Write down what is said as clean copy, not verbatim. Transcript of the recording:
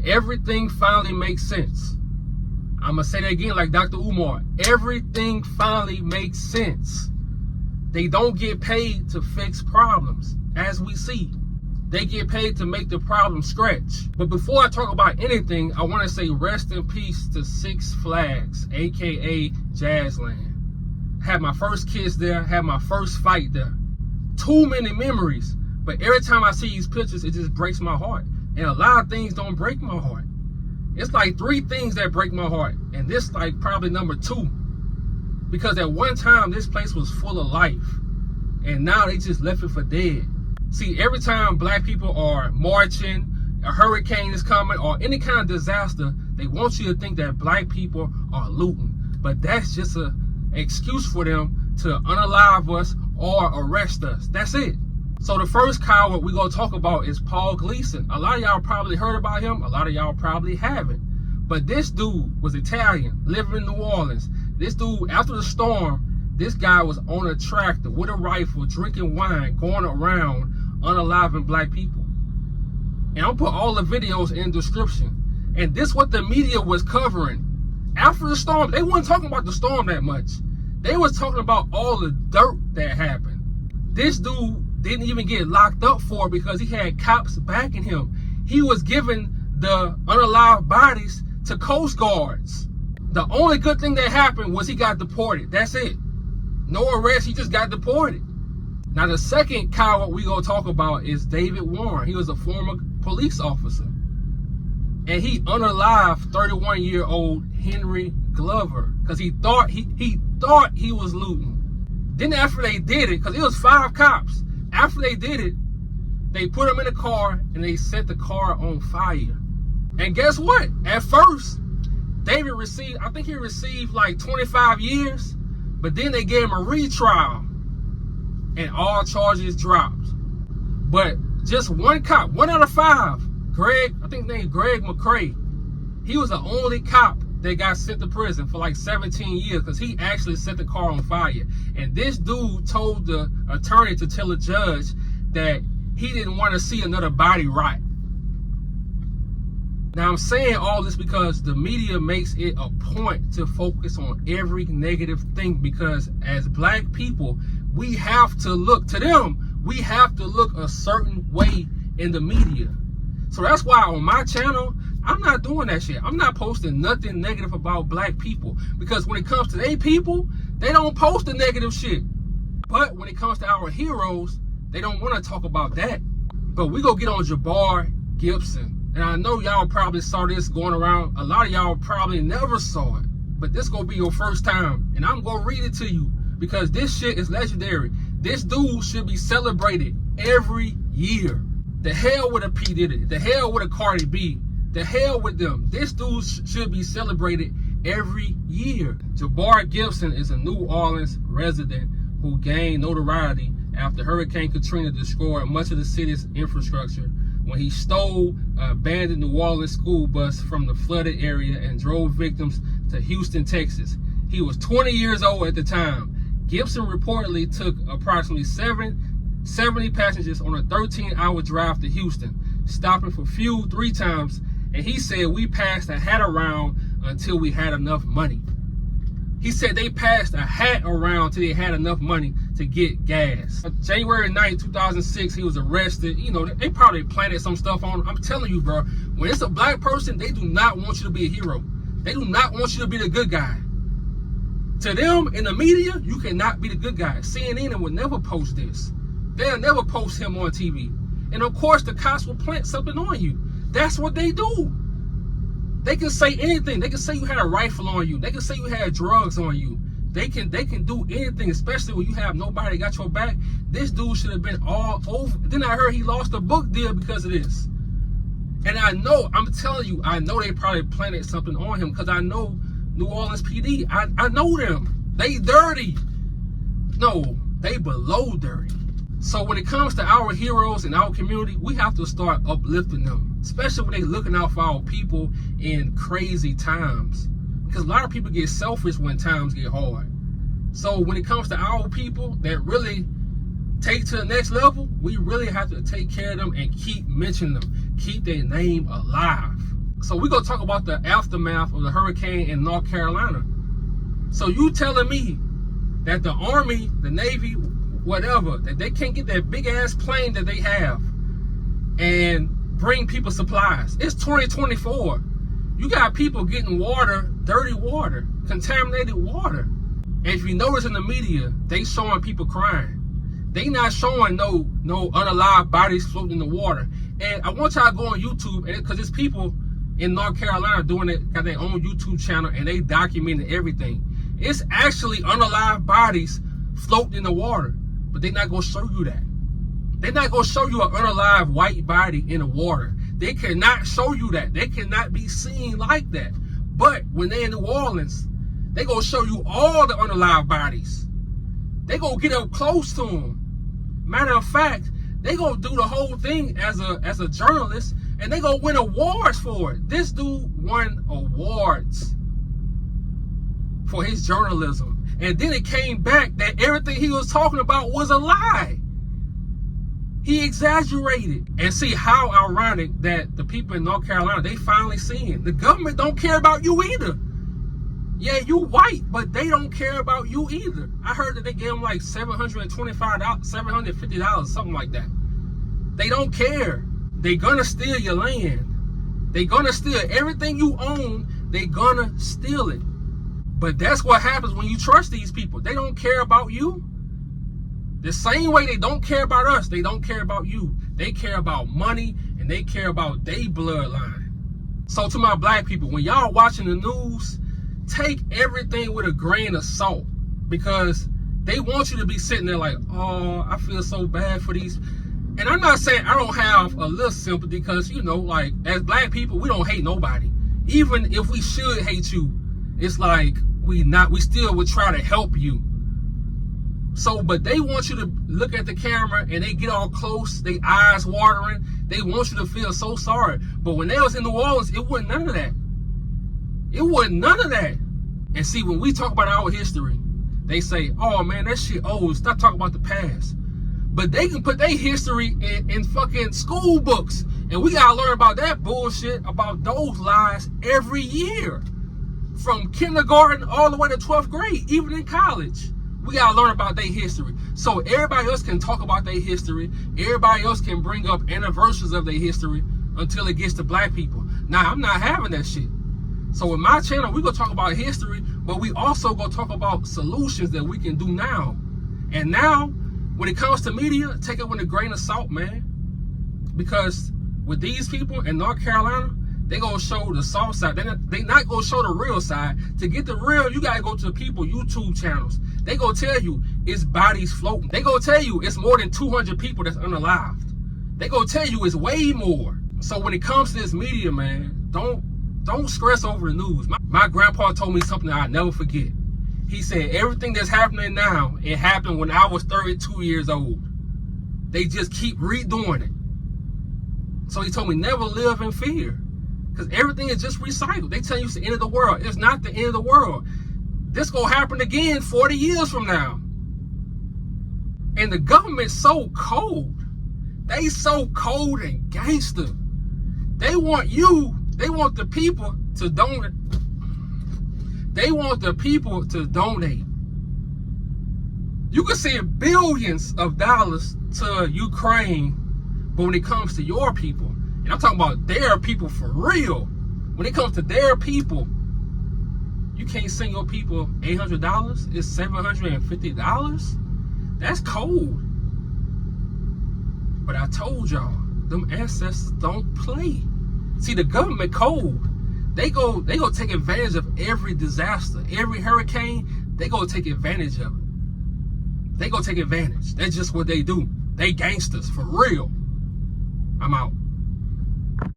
Everything finally makes sense. I'm going to say that again like Dr. Umar. Everything finally makes sense. They don't get paid to fix problems, as we see. They get paid to make the problem stretch. But before I talk about anything, I want to say rest in peace to Six Flags, aka Jazzland. Had my first kiss there, had my first fight there. Too many memories. But every time I see these pictures, it just breaks my heart. And a lot of things don't break my heart. It's like 3 things that break my heart. And this like probably number 2. Because at one time, this place was full of life. And now they just left it for dead. See, every time black people are marching, a hurricane is coming, or any kind of disaster, they want you to think that black people are looting. But that's just an excuse for them to unalive us or arrest us. That's it. So the first coward we're going to talk about is Paul Gleason. A lot of y'all probably heard about him. A lot of y'all probably haven't. But this dude was Italian, living in New Orleans. This dude, after the storm, this guy was on a tractor with a rifle, drinking wine, going around unaliving black people. And I'll put all the videos in the description. And this what the media was covering. After the storm, they weren't talking about the storm that much. They was talking about all the dirt that happened. This dude didn't even get locked up for it because he had cops backing him. He was giving the unalived bodies to Coast Guards. The only good thing that happened was he got deported. That's it. No arrest, he just got deported. Now the second coward we gonna talk about is David Warren. He was a former police officer. And he unalived 31-year-old Henry Glover because he thought he was looting. Then after they did it, because it was 5 cops, after they did it, they put him in a car and they set the car on fire. And guess what? At first, David received, I think he received like 25 years, but then they gave him a retrial and all charges dropped. But just one cop, 1 out of 5, Greg, I think his name is Greg McCrae, he was the only cop that got sent to prison for like 17 years because he actually set the car on fire. And this dude told the attorney to tell the judge that he didn't want to see another body rot. Now I'm saying all this because the media makes it a point to focus on every negative thing, because as black people, we have to look to them. We have to look a certain way in the media. So that's why on my channel, I'm not doing that shit. I'm not posting nothing negative about black people, because when it comes to they people, they don't post the negative shit. But when it comes to our heroes, they don't want to talk about that. But we go get on Jabbar Gibson. And I know y'all probably saw this going around. A lot of y'all probably never saw it. But this gonna be your first time. And I'm gonna read it to you because this shit is legendary. This dude should be celebrated every year. The hell with a P. Diddy. The hell with a Cardi B. The hell with them. This dude should be celebrated every year. Jabbar Gibson is a New Orleans resident who gained notoriety after Hurricane Katrina destroyed much of the city's infrastructure when he stole an abandoned New Orleans school bus from the flooded area and drove victims to Houston, Texas. He was 20 years old at the time. Gibson reportedly took approximately 70 passengers on a 13-hour drive to Houston, stopping for fuel 3 times, and he said we passed a hat around until we had enough money. He said they passed a hat around till they had enough money to get gas. On January 9th, 2006, he was arrested. You know, they probably planted some stuff on him. I'm telling you, bro, when it's a black person, they do not want you to be a hero. They do not want you to be the good guy. To them, in the media, you cannot be the good guy. CNN will never post this. They'll never post him on TV. And of course, the cops will plant something on you. That's what they do. They can say anything. They can say you had a rifle on you. They can say you had drugs on you. They can do anything, especially when you have nobody got your back. This dude should have been all over. Then I heard he lost a book deal because of this. And I know, I'm telling you, I know they probably planted something on him because I know New Orleans PD. I know them. They dirty. No, they below dirty. So when it comes to our heroes in our community, we have to start uplifting them, especially when they're looking out for our people in crazy times. Because a lot of people get selfish when times get hard. So when it comes to our people that really take to the next level, we really have to take care of them and keep mentioning them, keep their name alive. So we're going to talk about the aftermath of the hurricane in North Carolina. So you telling me that the Army, the Navy, whatever, that they can't get that big ass plane that they have and bring people supplies? It's 2024. You got people getting water, dirty water, contaminated water. And if you notice in the media, they showing people crying. They not showing no unalive bodies floating in the water. And I want y'all to go on YouTube, because there's people in North Carolina doing it, got their own YouTube channel, and they documenting everything. It's actually unalive bodies floating in the water, but they're not gonna show you that. They're not gonna show you an unalive white body in the water. They cannot show you that. They cannot be seen like that. But when they're in New Orleans, they gonna show you all the unalive bodies. They gonna get up close to them. Matter of fact, they gonna do the whole thing as a journalist, and they gonna win awards for it. This dude won awards for his journalism. And then it came back that everything he was talking about was a lie. He exaggerated. And see how ironic that the people in North Carolina, they finally seeing the government don't care about you either. Yeah, you white, but they don't care about you either. I heard that they gave them like $725, $750, something like that. They don't care. They gonna steal your land. They gonna steal everything you own. They gonna steal it. But that's what happens when you trust these people. They don't care about you. The same way they don't care about us, they don't care about you. They care about money, and they care about their bloodline. So to my black people, when y'all watching the news, take everything with a grain of salt, because they want you to be sitting there like, oh, I feel so bad for these. And I'm not saying I don't have a little sympathy, because, you know, like, as black people, we don't hate nobody. Even if we should hate you, it's like we still would try to help you. So, but they want you to look at the camera and they get all close, they eyes watering. They want you to feel so sorry. But when they was in New Orleans, it wasn't none of that. It wasn't none of that. And see, when we talk about our history, they say, oh man, that shit old. Stop talking about the past. But they can put their history in fucking school books. And we gotta learn about that bullshit, about those lies every year. From kindergarten all the way to 12th grade, even in college. We gotta learn about their history. So everybody else can talk about their history. Everybody else can bring up anniversaries of their history until it gets to black people. Now, I'm not having that shit. So with my channel, we're gonna talk about history, but we also gonna talk about solutions that we can do now. And now, when it comes to media, take it with a grain of salt, man. Because with these people in North Carolina, they gonna show the soft side. They not gonna show the real side. To get the real, you gotta go to people YouTube channels. They gonna tell you it's bodies floating. They gonna tell you it's more than 200 people that's unalived. They gonna tell you it's way more. So when it comes to this media, man, don't stress over the news. My grandpa told me something that I'll never forget. He said, everything that's happening now, it happened when I was 32 years old. They just keep redoing it. So he told me, never live in fear. Because everything is just recycled. They tell you it's the end of the world. It's not the end of the world. This gonna happen again 40 years from now. And the government's so cold. They so cold and gangster. They want the people to donate. They want the people to donate. You can send billions of dollars to Ukraine, but when it comes to your people, and I'm talking about their people for real, when it comes to their people, you can't send your people $800. It's $750. That's cold. But I told y'all, them ancestors don't play. See, the government cold. They go take advantage of every disaster, every hurricane. They go take advantage of it. They go take advantage. That's just what they do. They gangsters for real. I'm out.